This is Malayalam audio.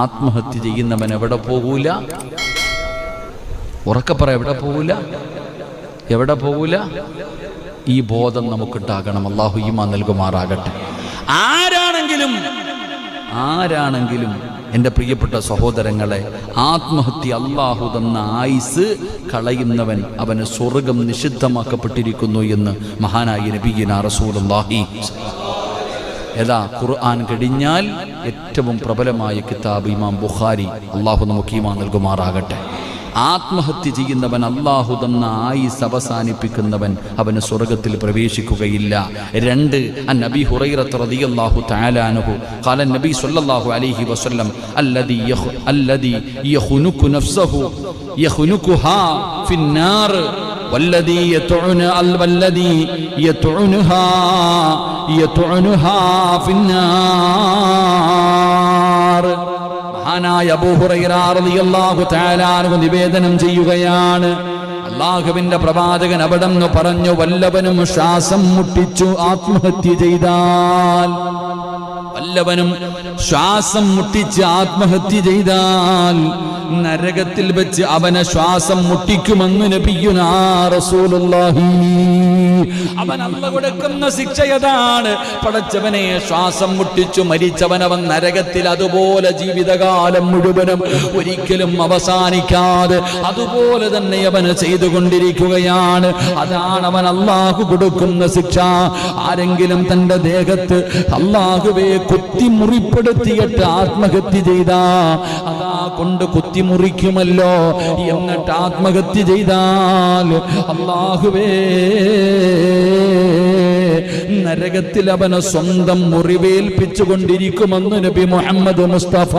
ആത്മഹത്യ ചെയ്യുന്നവൻ എവിടെ പോകൂല? ഉറക്കപ്പറ, എവിടെ പോകൂല? ഈ ബോധം നമുക്കുണ്ടാകണം. അല്ലാഹു ഈമാൻ നൽകുമാറാകട്ടെ. ആരാണെങ്കിലും എൻ്റെ പ്രിയപ്പെട്ട സഹോദരങ്ങളെ, ആത്മഹത്യ അല്ലാഹു തന്ന ആയുസ് കളയുന്നവൻ അവന് സ്വർഗം നിഷിദ്ധമാക്കപ്പെട്ടിരിക്കുന്നു എന്ന് മഹാനായ നബിയിനാ റസൂലുള്ളാഹി. ഏതാ? ഖുർആൻ കഴിഞ്ഞാൽ ഏറ്റവും പ്രബലമായ കിതാബ് ഇമാം ബുഖാരി. അല്ലാഹു നമുക്ക് ഈമാൻ നൽകുമാറാകട്ടെ. ആത്മഹത്യ ചെയ്യുന്നവൻ, അല്ലാഹു തന്ന ആയുസ് അവസാനിപ്പിക്കുന്നവൻ, അവന് സ്വർഗത്തിൽ പ്രവേശിക്കുകയില്ല. 2, അൻ അബീ ഹുറൈറ റളിയല്ലാഹു തആല അൻഹു ഖാല നബി സ്വല്ലല്ലാഹു അലൈഹി വസല്ലം അല്ലദീ യഖുനുകു നഫ്സഹു യഖുനുകുഹാ ഫിന്നാർ വല്ലദീ യതുനുഹാ ഫിന്നാർ. മഹാനായ അബൂ ഹുറൈറ റളിയല്ലാഹു തആല അൻഹു നിവേദനം ചെയ്യുകയാണ്, അല്ലാഹുവിന്റെ പ്രവാചകൻ അവിടെന്ന് പറഞ്ഞു, വല്ലവനും ശ്വാസം മുട്ടിച്ചു ആത്മഹത്യ ചെയ്താൽ, വല്ലവനും ശ്വാസം മുട്ടിച്ച് ആത്മഹത്യ ചെയ്താൽ നരകത്തിൽ വെച്ച് അവനെ ശ്വാസം മുട്ടിക്കുമെന്ന് നബിയുനാ റസൂലുള്ളാഹി. അവൻ അല്ലാഹു കൊടുക്കുന്ന ശിക്ഷ ഏതാണ്? പടച്ചവനെ ശ്വാസം മുട്ടിച്ചു മരിച്ചവനവൻ നരകത്തിൽ അതുപോലെ ജീവിതകാലം മുഴുവനും ഒരിക്കലും അവസാനിക്കാതെ അതുപോലെ തന്നെ അവന് ചെയ്തുകൊണ്ടിരിക്കുകയാണ്. അതാണ് അവൻ അല്ലാഹു കൊടുക്കുന്ന ശിക്ഷ. ആരെങ്കിലും തന്റെ ദേഹത്ത് അല്ലാഹുവേ കുത്തി മുറിപ്പെടുത്തിയിട്ട് ആത്മഹത്യ ചെയ്താ, അതാ കൊണ്ട് കുത്തിമുറിക്കുമല്ലോ, എന്നിട്ട് ആത്മഹത്യ ചെയ്താൽ അല്ലാഹുവേ നരകത്തിൽ അവനെ സ്വന്തം മുറിവേൽപ്പിച്ചുകൊണ്ടിരിക്കുമെന്ന് നബി മുഹമ്മദ് മുസ്തഫ